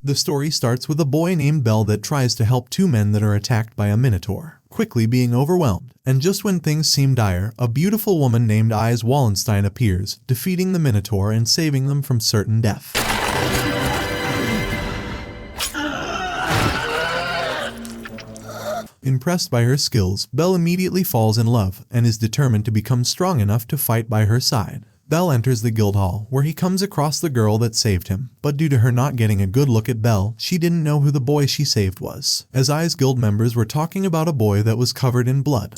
The story starts with a boy named Bell that tries to help two men that are attacked by a minotaur, quickly being overwhelmed, and just when things seem dire, a beautiful woman named Ise Wallenstein appears, defeating the minotaur and saving them from certain death. Impressed by her skills, Bell immediately falls in love and is determined to become strong enough to fight by her side. Bell enters the guild hall, where he comes across the girl that saved him, but due to her not getting a good look at Bell, she didn't know who the boy she saved was, as I's guild members were talking about a boy that was covered in blood.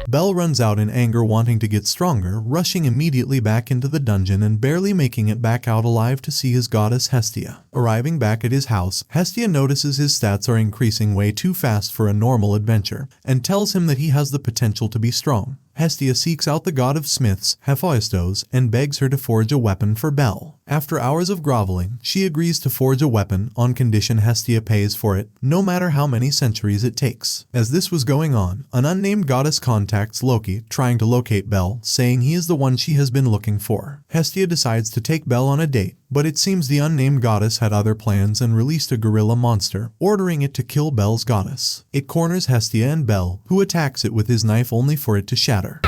Bell runs out in anger, wanting to get stronger, rushing immediately back into the dungeon and barely making it back out alive to see his goddess Hestia. Arriving back at his house, Hestia notices his stats are increasing way too fast for a normal adventure, and tells him that he has the potential to be strong. Hestia seeks out the god of smiths, Hephaestus, and begs her to forge a weapon for Bell. After hours of groveling, she agrees to forge a weapon on condition Hestia pays for it, no matter how many centuries it takes. As this was going on, an unnamed goddess contacts Loki, trying to locate Bell, saying he is the one she has been looking for. Hestia decides to take Bell on a date, but it seems the unnamed goddess had other plans and released a gorilla monster, ordering it to kill Bell's goddess. It corners Hestia and Bell, who attacks it with his knife only for it to shatter.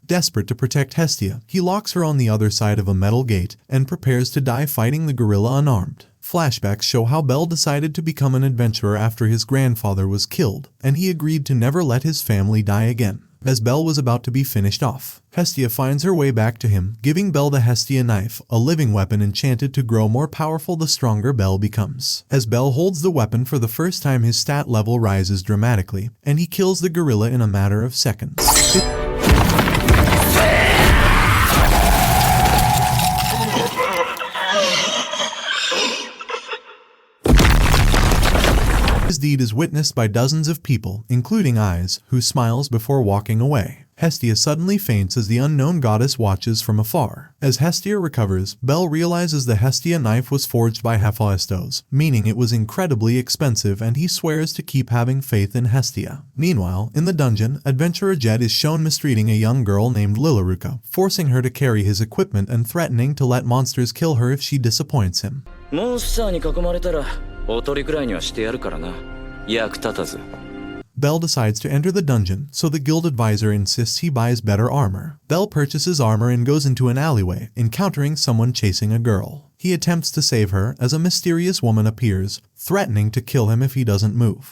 Desperate to protect Hestia, he locks her on the other side of a metal gate and prepares to die fighting the gorilla unarmed. Flashbacks show how Bell decided to become an adventurer after his grandfather was killed, and he agreed to never let his family die again. As Bell was about to be finished off, Hestia finds her way back to him, giving Bell the Hestia knife, a living weapon enchanted to grow more powerful the stronger Bell becomes. As Bell holds the weapon for the first time, his stat level rises dramatically, and he kills the gorilla in a matter of seconds. His deed is witnessed by dozens of people, including Ise, who smiles before walking away. Hestia suddenly faints as the unknown goddess watches from afar. As Hestia recovers, Bell realizes the Hestia knife was forged by Hephaestus, meaning it was incredibly expensive, and he swears to keep having faith in Hestia. Meanwhile, in the dungeon, adventurer Jed is shown mistreating a young girl named Lilaruka, forcing her to carry his equipment and threatening to let monsters kill her if she disappoints him. Bell decides to enter the dungeon, so the guild advisor insists he buys better armor. Bell purchases armor and goes into an alleyway, encountering someone chasing a girl. He attempts to save her as a mysterious woman appears, threatening to kill him if he doesn't move.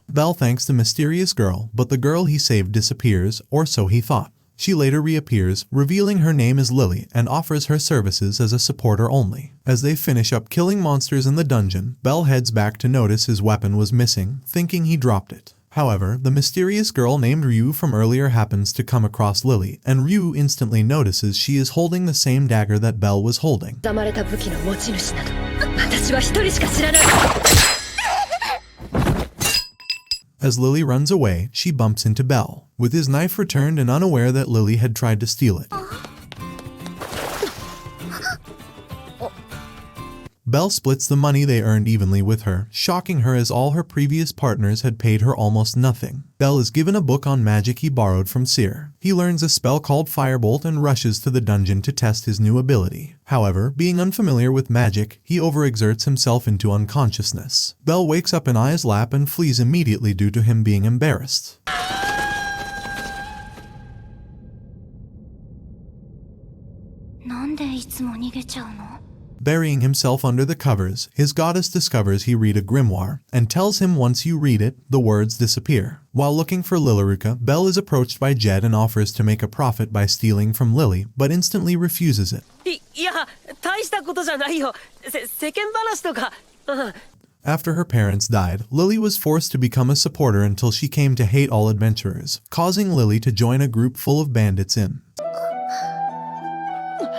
Bell thanks the mysterious girl, but the girl he saved disappears, or so he thought. She later reappears, revealing her name is Lily, and offers her services as a supporter only. As they finish up killing monsters in the dungeon, Bell heads back to notice his weapon was missing, thinking he dropped it. However, the mysterious girl named Ryu from earlier happens to come across Lily, and Ryu instantly notices she is holding the same dagger that Bell was holding. As Lily runs away, she bumps into Bell, with his knife returned and unaware that Lily had tried to steal it. Bell splits the money they earned evenly with her, shocking her as all her previous partners had paid her almost nothing. Bell is given a book on magic he borrowed from Seer. He learns a spell called Firebolt and rushes to the dungeon to test his new ability. However, being unfamiliar with magic, he overexerts himself into unconsciousness. Bell wakes up in I's lap and flees immediately due to him being embarrassed. Burying himself under the covers, his goddess discovers he read a grimoire, and tells him once you read it, the words disappear. While looking for Lilaruka, Bell is approached by Jed and offers to make a profit by stealing from Lily, but instantly refuses it. After her parents died, Lily was forced to become a supporter until she came to hate all adventurers, causing Lily to join a group full of bandits in.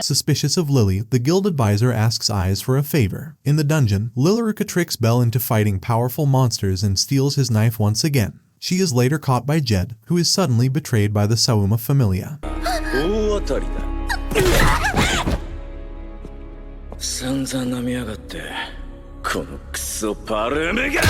Suspicious of Lily, the guild advisor asks Ise for a favor. In the dungeon, Lilaruka tricks Bell into fighting powerful monsters and steals his knife once again. She is later caught by Jed, who is suddenly betrayed by the Sauma Familia. 散々舐めやがって、このクソパルメが!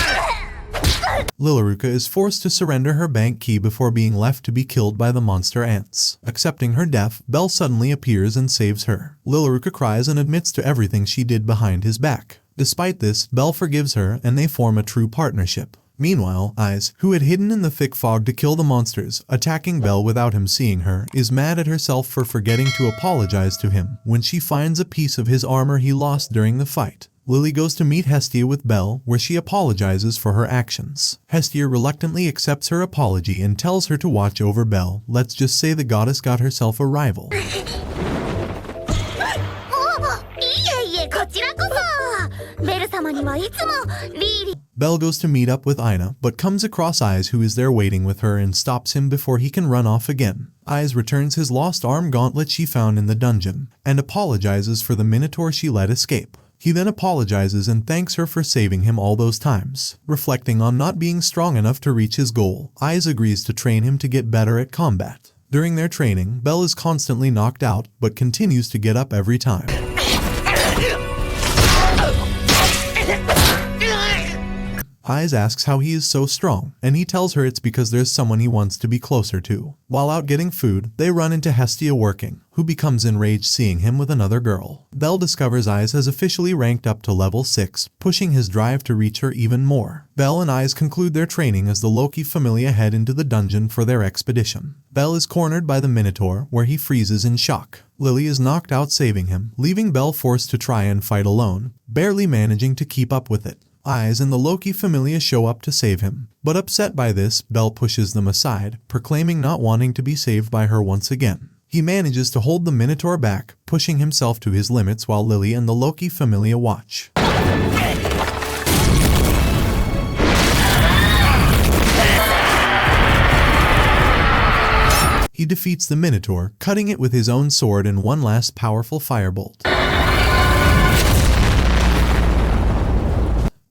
Lilaruka is forced to surrender her bank key before being left to be killed by the monster ants. Accepting her death, Belle suddenly appears and saves her. Lilaruka cries and admits to everything she did behind his back. Despite this, Belle forgives her and they form a true partnership. Meanwhile, Eyes, who had hidden in the thick fog to kill the monsters, attacking Belle without him seeing her, is mad at herself for forgetting to apologize to him when she finds a piece of his armor he lost during the fight. Lily goes to meet Hestia with Belle, where she apologizes for her actions. Hestia reluctantly accepts her apology and tells her to watch over Belle. Let's just say the goddess got herself a rival. Belle goes to meet up with Ina, but comes across Eyes, who is there waiting with her, and stops him before he can run off again. Eyes returns his lost arm gauntlet she found in the dungeon, and apologizes for the minotaur she let escape. He then apologizes and thanks her for saving him all those times. Reflecting on not being strong enough to reach his goal, Eyes agrees to train him to get better at combat. During their training, Belle is constantly knocked out, but continues to get up every time. Eyes asks how he is so strong, and he tells her it's because there's someone he wants to be closer to. While out getting food, they run into Hestia working, who becomes enraged seeing him with another girl. Belle discovers Eyes has officially ranked up to level 6, pushing his drive to reach her even more. Belle and Eyes conclude their training as the Loki Familia head into the dungeon for their expedition. Belle is cornered by the Minotaur, where he freezes in shock. Lily is knocked out saving him, leaving Belle forced to try and fight alone, barely managing to keep up with it. Eyes and the Loki Familia show up to save him, but upset by this, Belle pushes them aside, proclaiming not wanting to be saved by her once again. He manages to hold the Minotaur back, pushing himself to his limits while Lily and the Loki Familia watch. He defeats the Minotaur, cutting it with his own sword in one last powerful firebolt.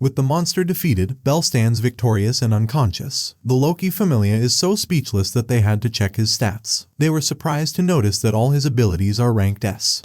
With the monster defeated, Belle stands victorious and unconscious. The Loki Familia is so speechless that they had to check his stats. They were surprised to notice that all his abilities are ranked S.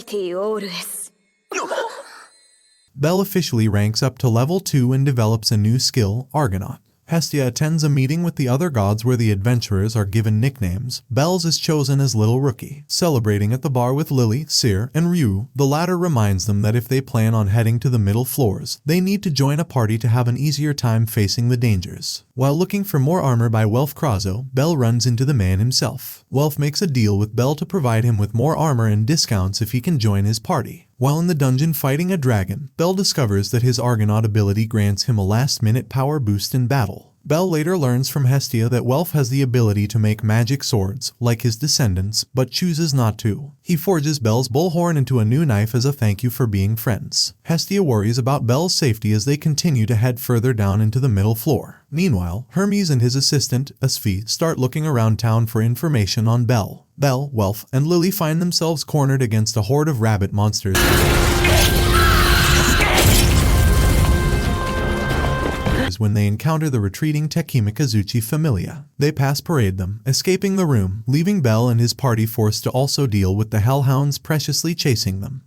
Belle officially ranks up to level 2 and develops a new skill, Argonaut. Hestia attends a meeting with the other gods where the adventurers are given nicknames. Belle's is chosen as Little Rookie. Celebrating at the bar with Lily, Cyr, and Ryu, the latter reminds them that if they plan on heading to the middle floors, they need to join a party to have an easier time facing the dangers. While looking for more armor by Welf Krazo, Belle runs into the man himself. Welf makes a deal with Belle to provide him with more armor and discounts if he can join his party. While in the dungeon fighting a dragon, Belle discovers that his Argonaut ability grants him a last-minute power boost in battle. Belle later learns from Hestia that Welf has the ability to make magic swords, like his descendants, but chooses not to. He forges Belle's bullhorn into a new knife as a thank you for being friends. Hestia worries about Belle's safety as they continue to head further down into the middle floor. Meanwhile, Hermes and his assistant, Asfi, start looking around town for information on Belle. Belle, Welf, and Lily find themselves cornered against a horde of rabbit monsters. When they encounter the retreating Tekimikazuchi Familia. They pass parade them, escaping the room, leaving Belle and his party forced to also deal with the hellhounds preciously chasing them.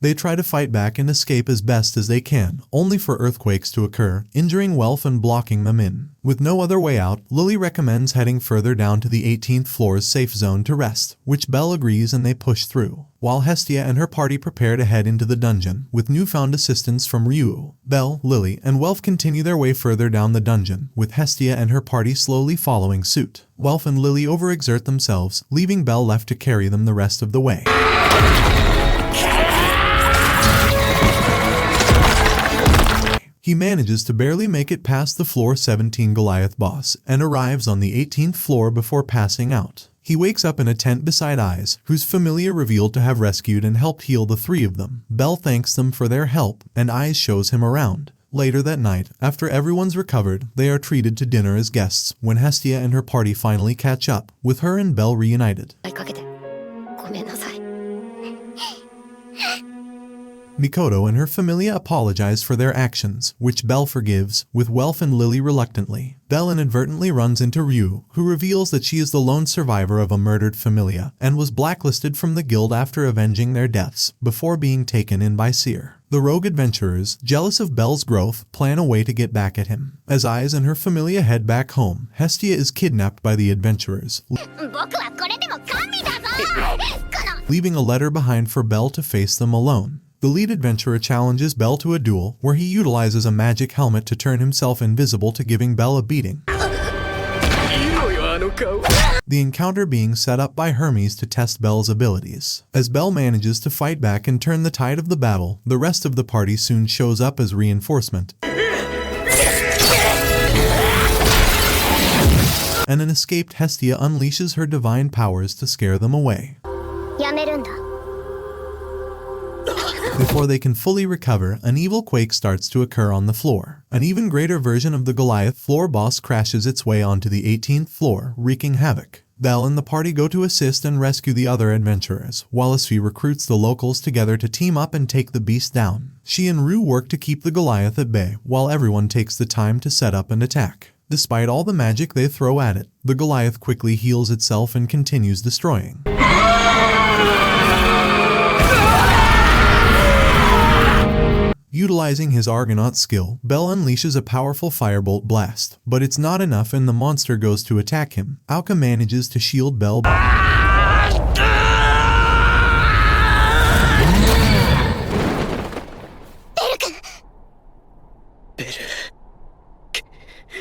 They try to fight back and escape as best as they can, only for earthquakes to occur, injuring Welf and blocking them in. With no other way out, Lily recommends heading further down to the 18th floor's safe zone to rest, which Belle agrees and they push through. While Hestia and her party prepare to head into the dungeon, with newfound assistance from Ryu, Belle, Lily, and Welf continue their way further down the dungeon, with Hestia and her party slowly following suit. Welf and Lily overexert themselves, leaving Belle left to carry them the rest of the way. He manages to barely make it past the floor 17 Goliath boss and arrives on the 18th floor before passing out. He wakes up in a tent beside Eyes, whose familia revealed to have rescued and helped heal the three of them. Belle thanks them for their help, and Eyes shows him around. Later that night, after everyone's recovered, they are treated to dinner as guests when Hestia and her party finally catch up, with her and Belle Mikoto and her familia apologize for their actions, which Belle forgives, with Welf and Lily reluctantly. Belle inadvertently runs into Ryu, who reveals that she is the lone survivor of a murdered familia, and was blacklisted from the guild after avenging their deaths, before being taken in by Seer. The rogue adventurers, jealous of Belle's growth, plan a way to get back at him. As Aiz and her familia head back home, Hestia is kidnapped by the adventurers, leaving a letter behind for Belle to face them alone. The lead adventurer challenges Belle to a duel, where he utilizes a magic helmet to turn himself invisible to giving Belle a beating. The encounter being set up by Hermes to test Belle's abilities. As Belle manages to fight back and turn the tide of the battle, the rest of the party soon shows up as reinforcement. And an escaped Hestia unleashes her divine powers to scare them away. Before they can fully recover, an evil quake starts to occur on the floor. An even greater version of the Goliath floor boss crashes its way onto the 18th floor, wreaking havoc. Belle and the party go to assist and rescue the other adventurers, while Asfi recruits the locals together to team up and take the beast down. She and Rue work to keep the Goliath at bay, while everyone takes the time to set up and attack. Despite all the magic they throw at it, the Goliath quickly heals itself and continues destroying. Utilizing his Argonaut skill, Belle unleashes a powerful firebolt blast, but it's not enough and the monster goes to attack him. Auka manages to shield Belle,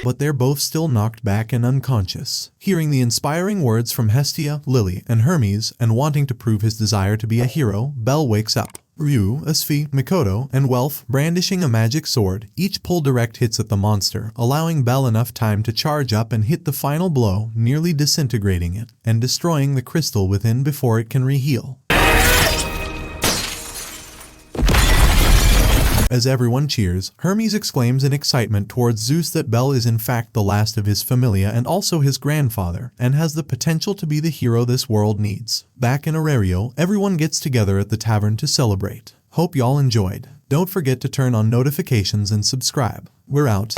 but they're both still knocked back and unconscious. Hearing the inspiring words from Hestia, Lily, and Hermes, and wanting to prove his desire to be a hero, Belle wakes up. Ryu, Asfi, Mikoto, and Welf, brandishing a magic sword, each pull direct hits at the monster, allowing Belle enough time to charge up and hit the final blow, nearly disintegrating it, and destroying the crystal within before it can reheal. As everyone cheers, Hermes exclaims in excitement towards Zeus that Belle is in fact the last of his familia and also his grandfather, and has the potential to be the hero this world needs. Back in Aurario, everyone gets together at the tavern to celebrate. Hope y'all enjoyed. Don't forget to turn on notifications and subscribe. We're out.